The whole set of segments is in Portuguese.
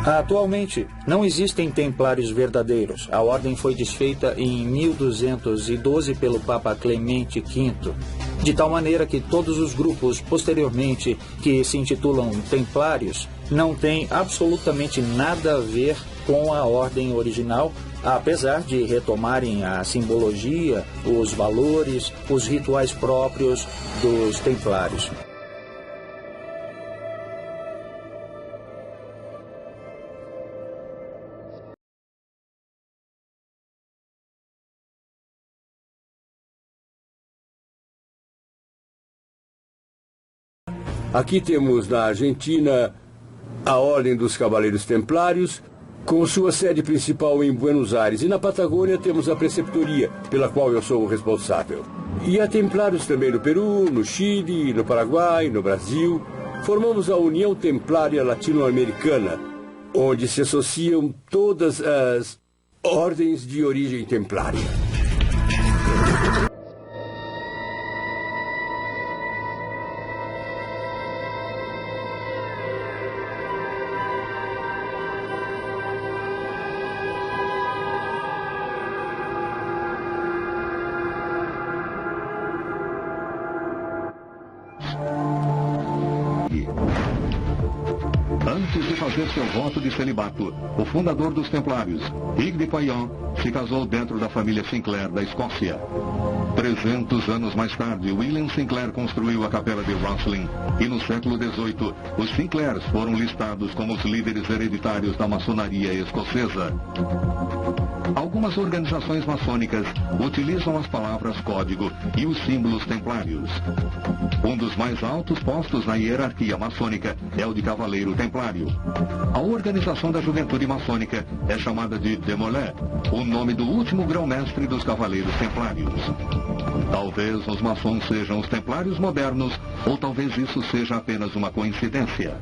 Atualmente, não existem templários verdadeiros. A ordem foi desfeita em 1212 pelo Papa Clemente V, de tal maneira que todos os grupos posteriormente que se intitulam templários não têm absolutamente nada a ver com a ordem original, apesar de retomarem a simbologia, os valores, os rituais próprios dos templários. Aqui temos na Argentina a Ordem dos Cavaleiros Templários, com sua sede principal em Buenos Aires. E na Patagônia temos a Preceptoria, pela qual eu sou o responsável. E há templários também no Peru, no Chile, no Paraguai, no Brasil. Formamos a União Templária Latino-Americana, onde se associam todas as ordens de origem templária. Antes de fazer seu voto de celibato, o fundador dos Templários, Hugues de Payens, se casou dentro da família Sinclair da Escócia. 300 anos mais tarde, William Sinclair construiu a Capela de Rosslyn e no século XVIII, os Sinclairs foram listados como os líderes hereditários da maçonaria escocesa. Algumas organizações maçônicas utilizam as palavras código e os símbolos templários. Um dos mais altos postos na hierarquia maçônica é o de Cavaleiro Templário. A organização da juventude maçônica é chamada de Demolé, o nome do último grão-mestre dos Cavaleiros Templários. Talvez os maçons sejam os templários modernos, ou talvez isso seja apenas uma coincidência.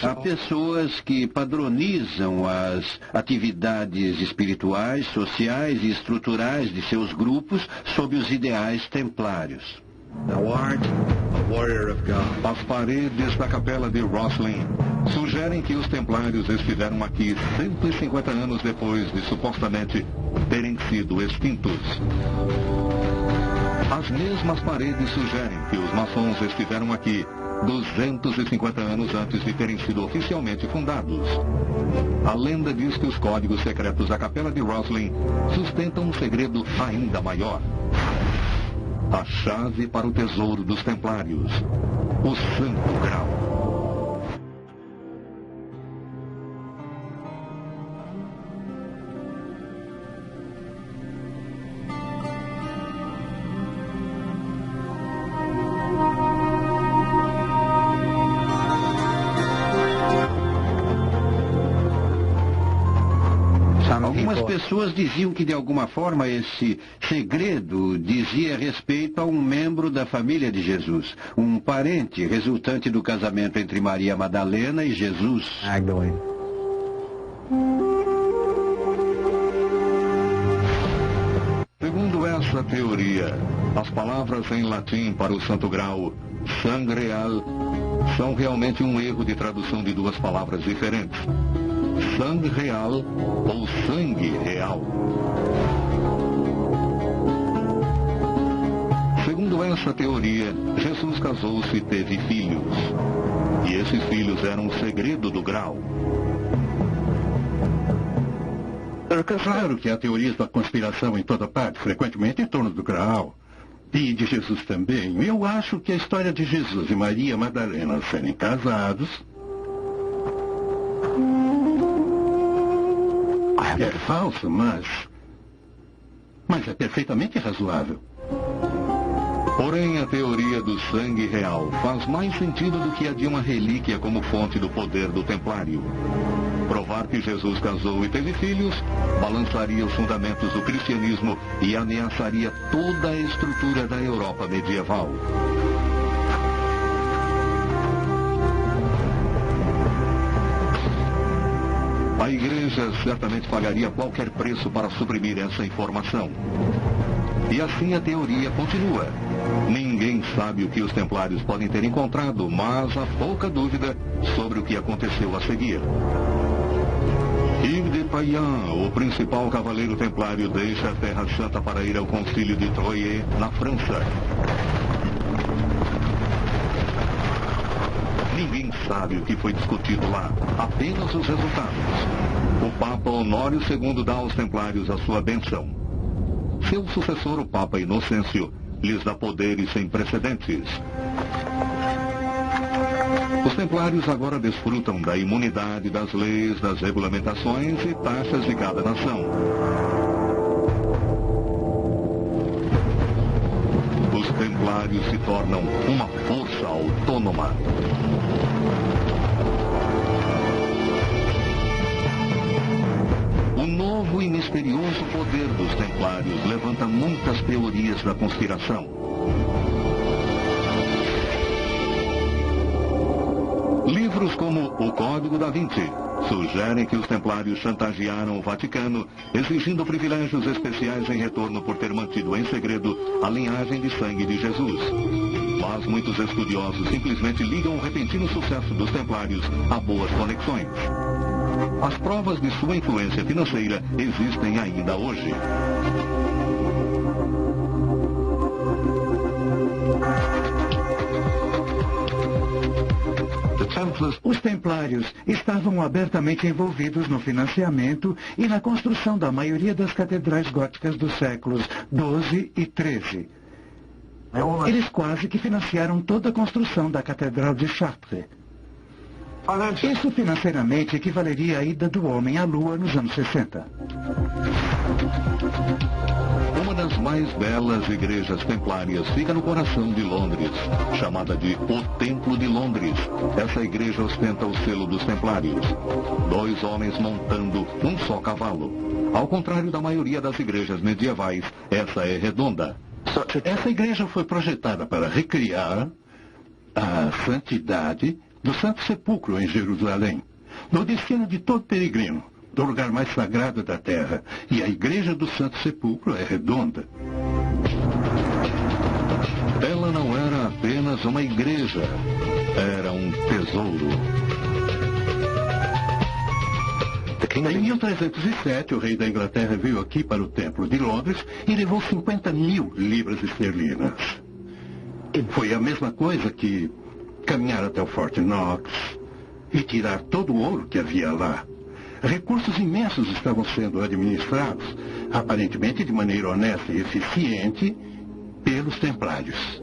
Há pessoas que padronizam as atividades espirituais, sociais e estruturais de seus grupos sob os ideais templários. As paredes da Capela de Rosslyn sugerem que os templários estiveram aqui 150 anos depois de supostamente terem sido extintos. As mesmas paredes sugerem que os maçons estiveram aqui 250 anos antes de terem sido oficialmente fundados. A lenda diz que os códigos secretos da Capela de Rosslyn sustentam um segredo ainda maior. A chave para o tesouro dos Templários, o Santo Grau. Algumas pessoas diziam que, de alguma forma, esse segredo dizia respeito a um membro da família de Jesus, um parente resultante do casamento entre Maria Madalena e Jesus. Segundo essa teoria, as palavras em latim para o Santo Grau, sangreal, são realmente um erro de tradução de duas palavras diferentes. Sangue real ou sangue real. Segundo essa teoria, Jesus casou-se e teve filhos. E esses filhos eram o segredo do grau. Claro que há teorias da conspiração em toda parte, frequentemente em torno do Graal. E de Jesus também. Eu acho que a história de Jesus e Maria Madalena serem casados é falso, mas é perfeitamente razoável. Porém, a teoria do sangue real faz mais sentido do que a de uma relíquia como fonte do poder do templário. Provar que Jesus casou e teve filhos balançaria os fundamentos do cristianismo e ameaçaria toda a estrutura da Europa medieval. A igreja certamente pagaria qualquer preço para suprimir essa informação. E assim a teoria continua. Ninguém sabe o que os templários podem ter encontrado, mas há pouca dúvida sobre o que aconteceu a seguir. Hugues de Payan, o principal cavaleiro templário, deixa a Terra Santa para ir ao concílio de Troyes, na França. Ninguém sabe o que foi discutido lá, apenas os resultados. O Papa Honório II dá aos templários a sua bênção. Seu sucessor, o Papa Inocêncio, lhes dá poderes sem precedentes. Os templários agora desfrutam da imunidade das leis, das regulamentações e taxas de cada nação. Os templários se tornam uma força autônoma. O novo e misterioso poder dos templários levanta muitas teorias da conspiração. Livros como O Código da Vinci sugerem que os templários chantagearam o Vaticano, exigindo privilégios especiais em retorno por ter mantido em segredo a linhagem de sangue de Jesus. Mas muitos estudiosos simplesmente ligam o repentino sucesso dos templários a boas conexões. As provas de sua influência financeira existem ainda hoje. Os templários estavam abertamente envolvidos no financiamento e na construção da maioria das catedrais góticas dos séculos XII e XIII. Eles quase que financiaram toda a construção da Catedral de Chartres. Isso financeiramente equivaleria à ida do homem à Lua nos anos 60. Uma das mais belas igrejas templárias fica no coração de Londres, chamada de O Templo de Londres. Essa igreja ostenta o selo dos templários. 2 homens montando um só cavalo. Ao contrário da maioria das igrejas medievais, essa é redonda. Essa igreja foi projetada para recriar a santidade do Santo Sepulcro em Jerusalém, no destino de todo peregrino, do lugar mais sagrado da terra. E a igreja do Santo Sepulcro é redonda. Ela não era apenas uma igreja, era um tesouro. Em 1307, o rei da Inglaterra veio aqui para o Templo de Londres e levou 50.000 libras esterlinas. Foi a mesma coisa que caminhar até o Forte Knox e tirar todo o ouro que havia lá. Recursos imensos estavam sendo administrados, aparentemente de maneira honesta e eficiente, pelos templários.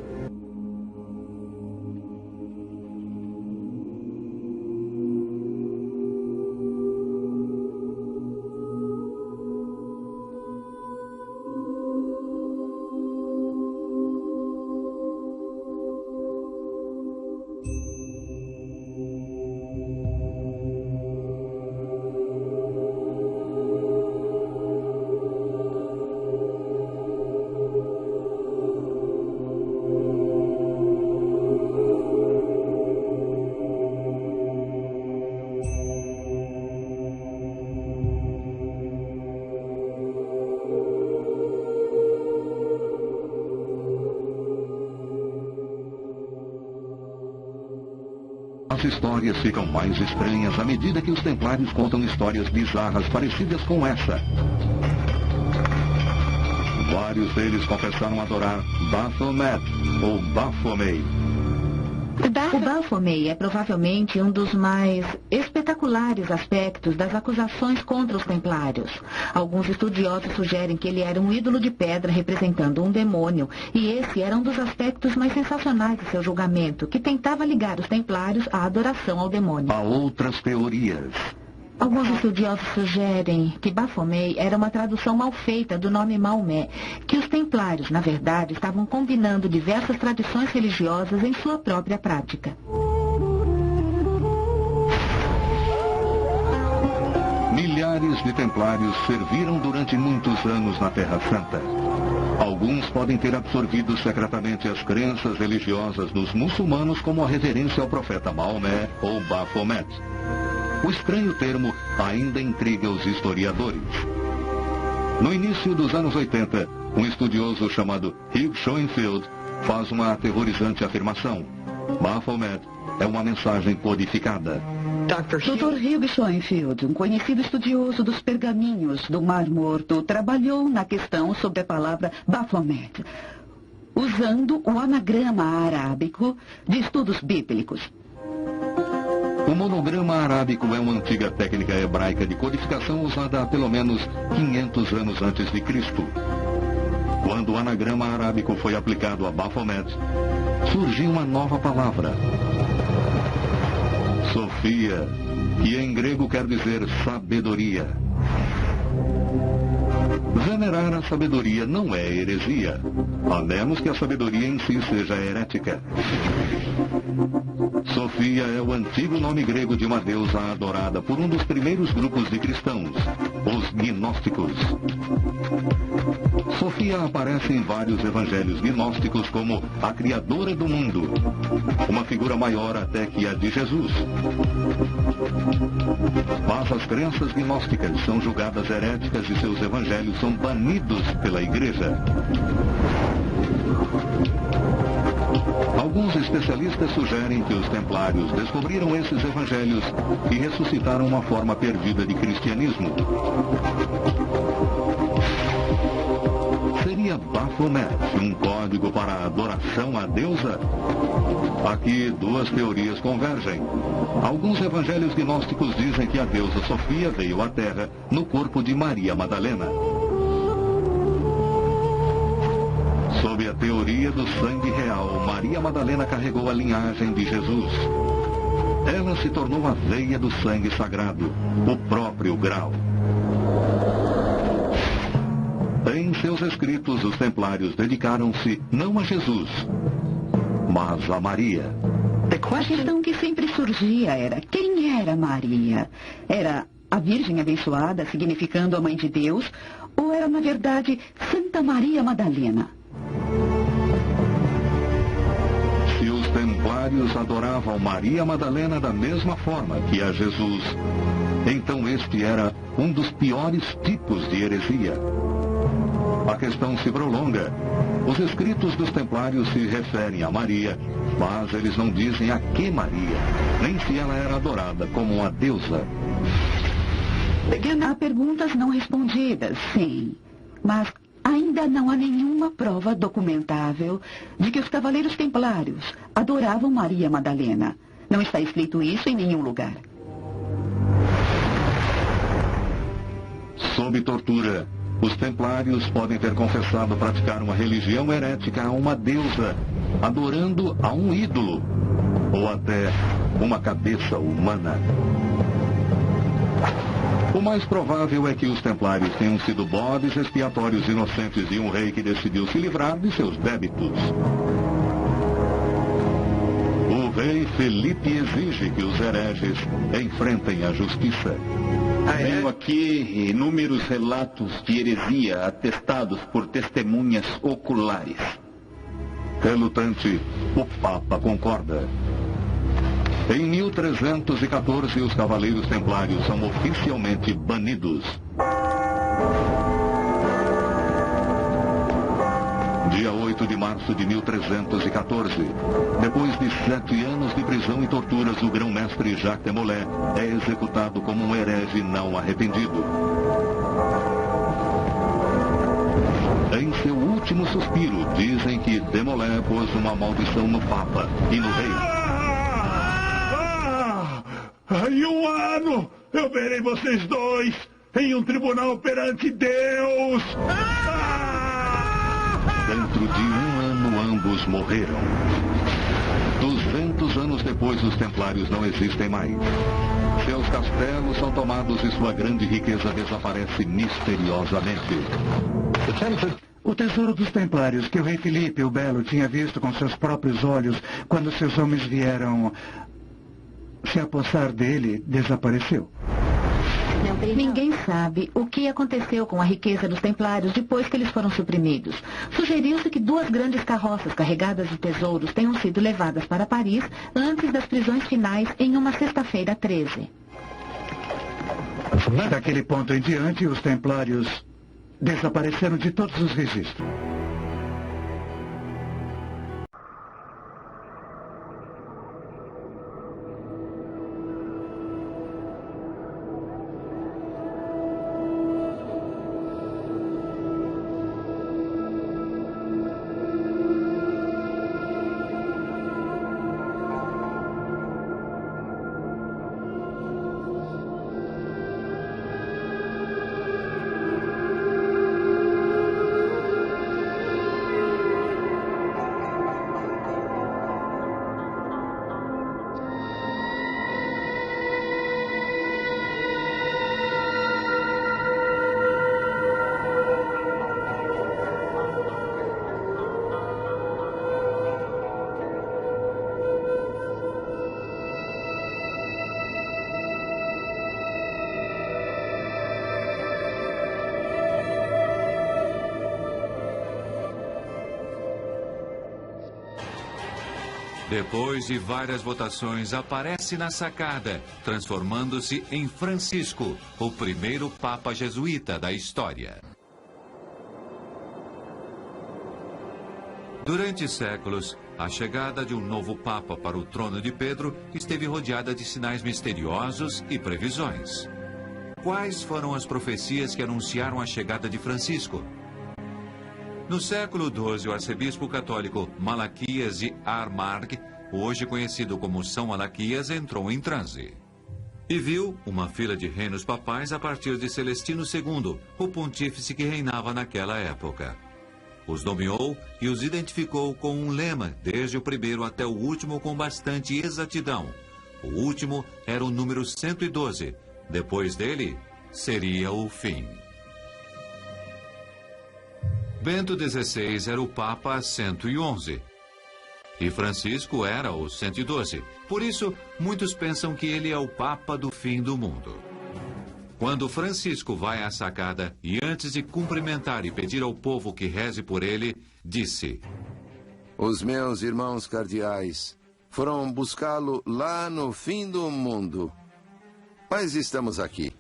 As histórias ficam mais estranhas à medida que os templários contam histórias bizarras parecidas com essa. Vários deles confessaram adorar Baphomet ou Baphomet. O Baphomet é provavelmente um dos mais espetaculares aspectos das acusações contra os templários. Alguns estudiosos sugerem que ele era um ídolo de pedra representando um demônio, e esse era um dos aspectos mais sensacionais de seu julgamento, que tentava ligar os templários à adoração ao demônio. Há outras teorias. Alguns estudiosos sugerem que Baphomet era uma tradução mal feita do nome Maomé, que os templários, na verdade, estavam combinando diversas tradições religiosas em sua própria prática. Milhares de templários serviram durante muitos anos na Terra Santa. Alguns podem ter absorvido secretamente as crenças religiosas dos muçulmanos, como a reverência ao profeta Maomé ou Baphomet. O estranho termo ainda intriga os historiadores. No início dos anos 80, um estudioso chamado Hugh Schoenfield faz uma aterrorizante afirmação. Baphomet é uma mensagem codificada. Dr. Hugh Schoenfield, um conhecido estudioso dos pergaminhos do Mar Morto, trabalhou na questão sobre a palavra Baphomet, usando o anagrama arábico de estudos bíblicos. O monograma arábico é uma antiga técnica hebraica de codificação usada há pelo menos 500 anos antes de Cristo. Quando o anagrama arábico foi aplicado a Baphomet, surgiu uma nova palavra. Sofia, que em grego quer dizer sabedoria. Venerar a sabedoria não é heresia, a menos que a sabedoria em si seja herética. Sofia é o antigo nome grego de uma deusa adorada por um dos primeiros grupos de cristãos, os gnósticos. Sofia aparece em vários evangelhos gnósticos como a criadora do mundo, uma figura maior até que a de Jesus. Mas as crenças gnósticas são julgadas heréticas e seus evangelhos são banidos pela igreja. Alguns especialistas sugerem que os templários descobriram esses evangelhos e ressuscitaram uma forma perdida de cristianismo. Seria Baphomet um código para a adoração à deusa? Aqui duas teorias convergem. Alguns evangelhos gnósticos dizem que a deusa Sofia veio à Terra no corpo de Maria Madalena. Sob a teoria do sangue real, Maria Madalena carregou a linhagem de Jesus. Ela se tornou a veia do sangue sagrado, o próprio grau. Em seus escritos, os templários dedicaram-se não a Jesus, mas a Maria. A questão que sempre surgia era: quem era Maria? Era a Virgem abençoada, significando a Mãe de Deus, ou era, na verdade, Santa Maria Madalena? Se os templários adoravam Maria Madalena da mesma forma que a Jesus, então este era um dos piores tipos de heresia. A questão se prolonga. Os escritos dos templários se referem a Maria, mas eles não dizem a que Maria, nem se ela era adorada como uma deusa. Há perguntas não respondidas, sim, mas ainda não há nenhuma prova documentável de que os cavaleiros templários adoravam Maria Madalena. Não está escrito isso em nenhum lugar. Sob tortura, os templários podem ter confessado praticar uma religião herética a uma deusa, adorando a um ídolo, ou até uma cabeça humana. O mais provável é que os templários tenham sido bodes expiatórios inocentes de um rei que decidiu se livrar de seus débitos. O rei Felipe exige que os hereges enfrentem a justiça. Tenho aqui inúmeros relatos de heresia atestados por testemunhas oculares. Relutante, o Papa concorda. Em 1314, os Cavaleiros Templários são oficialmente banidos. Dia 8 de março de 1314, depois de 7 anos de prisão e torturas, o grão-mestre Jacques de Molay é executado como um herege não arrependido. Em seu último suspiro, dizem que de Molay pôs uma maldição no Papa e no rei. Em um ano, eu verei vocês dois em um tribunal perante Deus. Dentro de um ano, ambos morreram. 200 anos depois, os templários não existem mais. Seus castelos são tomados e sua grande riqueza desaparece misteriosamente. O tesouro dos templários que o rei Filipe o Belo tinha visto com seus próprios olhos quando seus homens vieram se apossar dele, desapareceu. Ninguém sabe o que aconteceu com a riqueza dos templários depois que eles foram suprimidos. Sugeriu-se que 2 grandes carroças carregadas de tesouros tenham sido levadas para Paris antes das prisões finais em uma sexta-feira 13. Daquele ponto em diante, os templários desapareceram de todos os registros. Depois de várias votações, aparece na sacada, transformando-se em Francisco, o primeiro papa jesuíta da história. Durante séculos, a chegada de um novo papa para o trono de Pedro esteve rodeada de sinais misteriosos e previsões. Quais foram as profecias que anunciaram a chegada de Francisco? No século XII, o arcebispo católico Malaquias de Armagh, hoje conhecido como São Malaquias, entrou em transe. E viu uma fila de reinos papais a partir de Celestino II, o pontífice que reinava naquela época. Os nomeou e os identificou com um lema, desde o primeiro até o último, com bastante exatidão. O último era o número 112. Depois dele, seria o fim. Bento XVI era o Papa 111. E Francisco era o 112. Por isso, muitos pensam que ele é o Papa do fim do mundo. Quando Francisco vai à sacada e antes de cumprimentar e pedir ao povo que reze por ele, disse: Os meus irmãos cardeais foram buscá-lo lá no fim do mundo. Mas estamos aqui.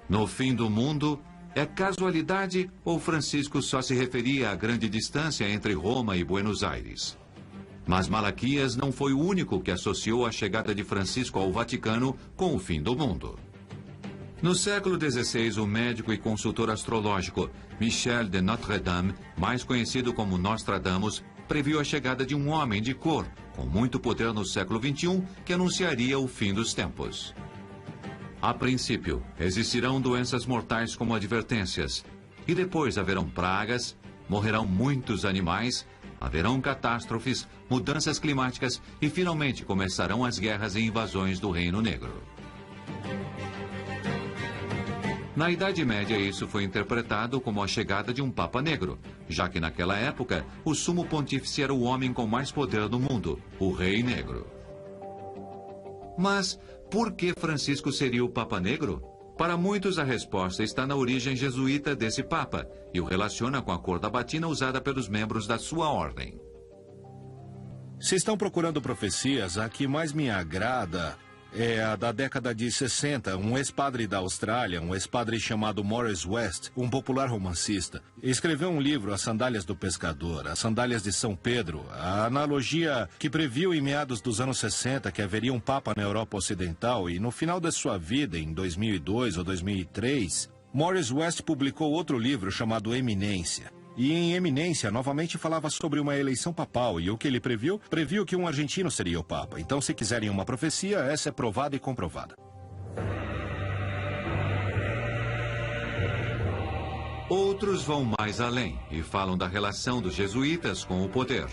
No fim do mundo, é casualidade ou Francisco só se referia à grande distância entre Roma e Buenos Aires? Mas Malaquias não foi o único que associou a chegada de Francisco ao Vaticano com o fim do mundo. No século XVI, o médico e consultor astrológico Michel de Notre-Dame, mais conhecido como Nostradamus, previu a chegada de um homem de cor, com muito poder no século XXI, que anunciaria o fim dos tempos. A princípio, existirão doenças mortais como advertências, e depois haverão pragas, morrerão muitos animais, haverão catástrofes, mudanças climáticas e finalmente começarão as guerras e invasões do Reino Negro. Na Idade Média, isso foi interpretado como a chegada de um Papa Negro, já que naquela época o sumo pontífice era o homem com mais poder do mundo, o Rei Negro. Mas por que Francisco seria o Papa Negro? Para muitos, a resposta está na origem jesuíta desse Papa e o relaciona com a cor da batina usada pelos membros da sua ordem. Se estão procurando profecias, a que mais me agrada é a da década de 60, um ex-padre da Austrália, um ex-padre chamado Morris West, um popular romancista, escreveu um livro, As Sandálias do Pescador, As Sandálias de São Pedro, a analogia que previu em meados dos anos 60 que haveria um Papa na Europa Ocidental e no final da sua vida, em 2002 ou 2003, Morris West publicou outro livro chamado Eminência. E em Eminência, novamente falava sobre uma eleição papal, e o que ele previu? Previu que um argentino seria o Papa. Então, se quiserem uma profecia, essa é provada e comprovada. Outros vão mais além e falam da relação dos jesuítas com o poder.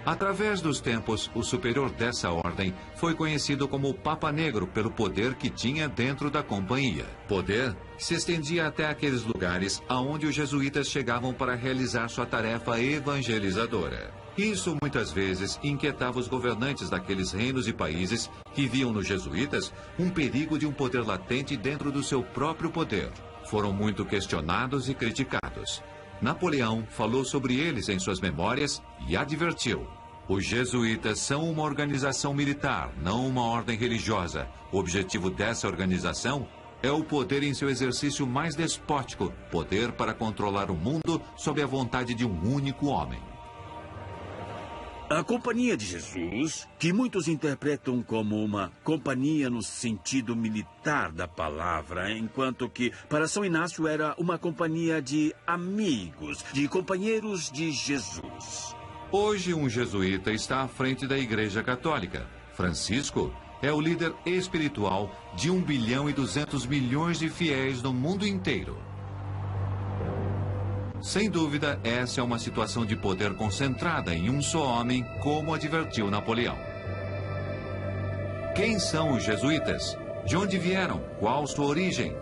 Através dos tempos, o superior dessa ordem foi conhecido como o Papa Negro pelo poder que tinha dentro da companhia. Poder que se estendia até aqueles lugares aonde os jesuítas chegavam para realizar sua tarefa evangelizadora. Isso muitas vezes inquietava os governantes daqueles reinos e países que viam nos jesuítas um perigo de um poder latente dentro do seu próprio poder. Foram muito questionados e criticados. Napoleão falou sobre eles em suas memórias e advertiu: os jesuítas são uma organização militar, não uma ordem religiosa. O objetivo dessa organização é o poder em seu exercício mais despótico, poder para controlar o mundo sob a vontade de um único homem. A Companhia de Jesus, que muitos interpretam como uma companhia no sentido militar da palavra, enquanto que para São Inácio era uma companhia de amigos, de companheiros de Jesus. Hoje, um jesuíta está à frente da Igreja Católica. Francisco é o líder espiritual de 1 bilhão e 200 milhões de fiéis no mundo inteiro. Sem dúvida, essa é uma situação de poder concentrada em um só homem, como advertiu Napoleão. Quem são os jesuítas? De onde vieram? Qual sua origem?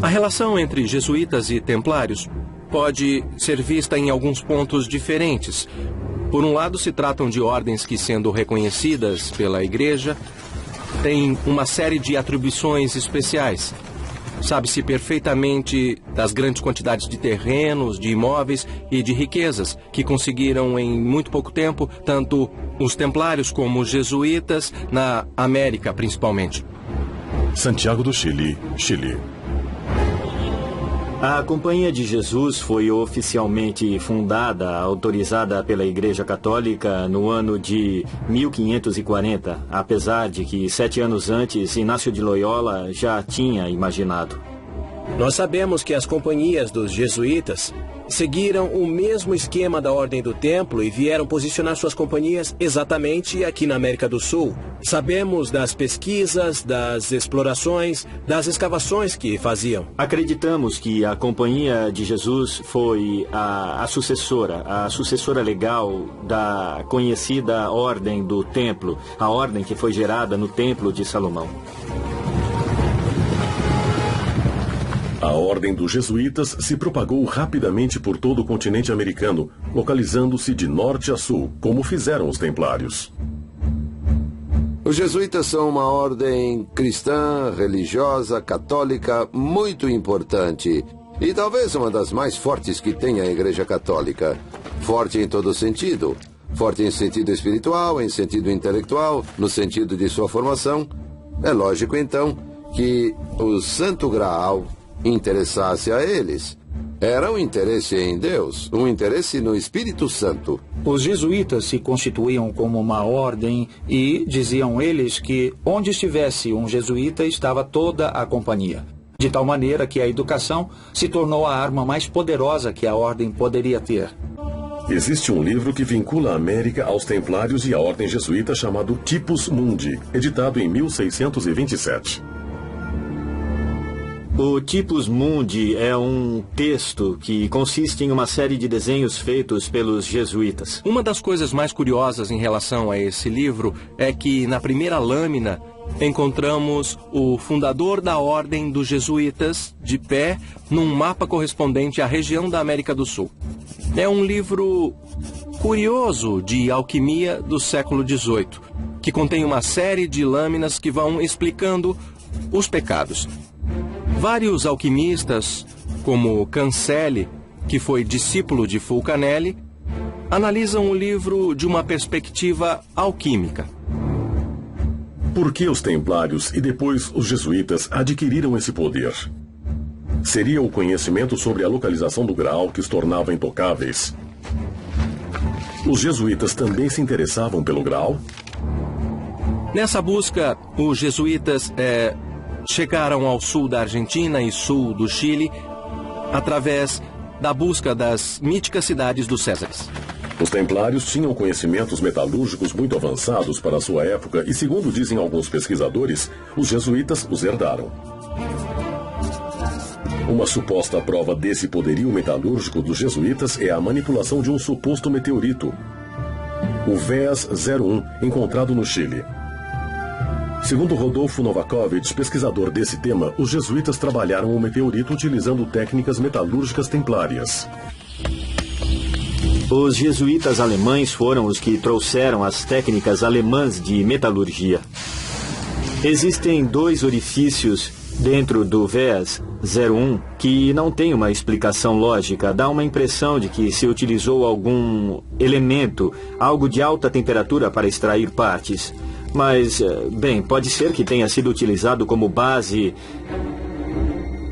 A relação entre jesuítas e templários pode ser vista em alguns pontos diferentes. Por um lado, se tratam de ordens que, sendo reconhecidas pela Igreja, têm uma série de atribuições especiais. Sabe-se perfeitamente das grandes quantidades de terrenos, de imóveis e de riquezas que conseguiram em muito pouco tempo, tanto os templários como os jesuítas, na América principalmente. Santiago do Chile, Chile. A Companhia de Jesus foi oficialmente fundada, autorizada pela Igreja Católica no ano de 1540, apesar de que 7 anos antes Inácio de Loyola já tinha imaginado. Nós sabemos que as companhias dos jesuítas seguiram o mesmo esquema da Ordem do Templo e vieram posicionar suas companhias exatamente aqui na América do Sul. Sabemos das pesquisas, das explorações, das escavações que faziam. Acreditamos que a Companhia de Jesus foi a sucessora legal da conhecida Ordem do Templo, a ordem que foi gerada no Templo de Salomão. A Ordem dos Jesuítas se propagou rapidamente por todo o continente americano, localizando-se de norte a sul, como fizeram os Templários. Os jesuítas são uma ordem cristã, religiosa, católica, muito importante. E talvez uma das mais fortes que tem a Igreja Católica. Forte em todo sentido. Forte em sentido espiritual, em sentido intelectual, no sentido de sua formação. É lógico, então, que o Santo Graal interessasse a eles. Era um interesse em Deus, um interesse no Espírito Santo. Os jesuítas se constituíam como uma ordem e diziam eles que onde estivesse um jesuíta estava toda a companhia. De tal maneira que a educação se tornou a arma mais poderosa que a ordem poderia ter. Existe um livro que vincula a América aos Templários e à Ordem Jesuíta chamado Typus Mundi, editado em 1627. O Typus Mundi é um texto que consiste em uma série de desenhos feitos pelos jesuítas. Uma das coisas mais curiosas em relação a esse livro é que, na primeira lâmina, encontramos o fundador da Ordem dos Jesuítas de pé num mapa correspondente à região da América do Sul. É um livro curioso de alquimia do século XVIII, que contém uma série de lâminas que vão explicando os pecados. Vários alquimistas, como Cancelli, que foi discípulo de Fulcanelli, analisam o livro de uma perspectiva alquímica. Por que os Templários e depois os Jesuítas adquiriram esse poder? Seria o conhecimento sobre a localização do Graal que os tornava intocáveis? Os Jesuítas também se interessavam pelo Graal? Nessa busca, os jesuítas chegaram ao sul da Argentina e sul do Chile através da busca das míticas cidades dos Césares. Os Templários tinham conhecimentos metalúrgicos muito avançados para a sua época e, segundo dizem alguns pesquisadores, os jesuítas os herdaram. Uma suposta prova desse poderio metalúrgico dos jesuítas é a manipulação de um suposto meteorito, o VEAS 01, encontrado no Chile. Segundo Rodolfo Novakovich, pesquisador desse tema, os jesuítas trabalharam o meteorito utilizando técnicas metalúrgicas templárias. Os jesuítas alemães foram os que trouxeram as técnicas alemãs de metalurgia. Existem 2 orifícios dentro do VEAS 01 que não tem uma explicação lógica. Dá uma impressão de que se utilizou algum elemento, algo de alta temperatura para extrair partes. Mas, bem, pode ser que tenha sido utilizado como base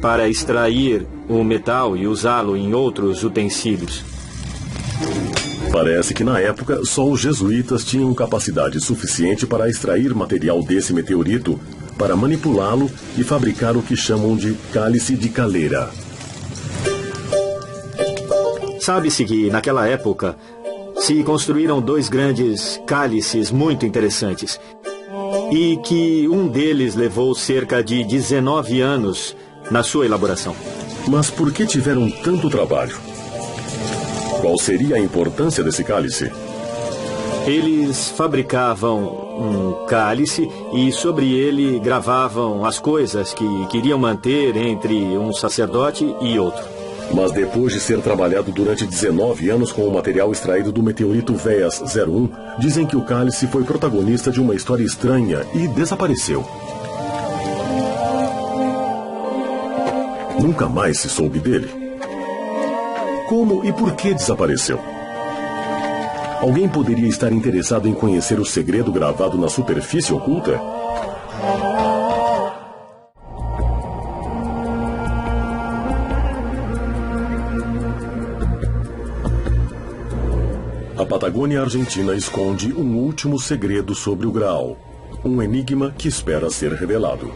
para extrair o metal e usá-lo em outros utensílios. Parece que na época só os jesuítas tinham capacidade suficiente para extrair material desse meteorito, para manipulá-lo e fabricar o que chamam de cálice de caleira. Sabe-se que naquela época se construíram 2 grandes cálices muito interessantes e que um deles levou cerca de 19 anos na sua elaboração. Mas por que tiveram tanto trabalho? Qual seria a importância desse cálice? Eles fabricavam um cálice e sobre ele gravavam as coisas que queriam manter entre um sacerdote e outro. Mas depois de ser trabalhado durante 19 anos com o material extraído do meteorito Veas 01, dizem que o cálice foi protagonista de uma história estranha e desapareceu. Nunca mais se soube dele. Como e por que desapareceu? Alguém poderia estar interessado em conhecer o segredo gravado na superfície oculta? A Patagônia Argentina esconde um último segredo sobre o Graal. Um enigma que espera ser revelado.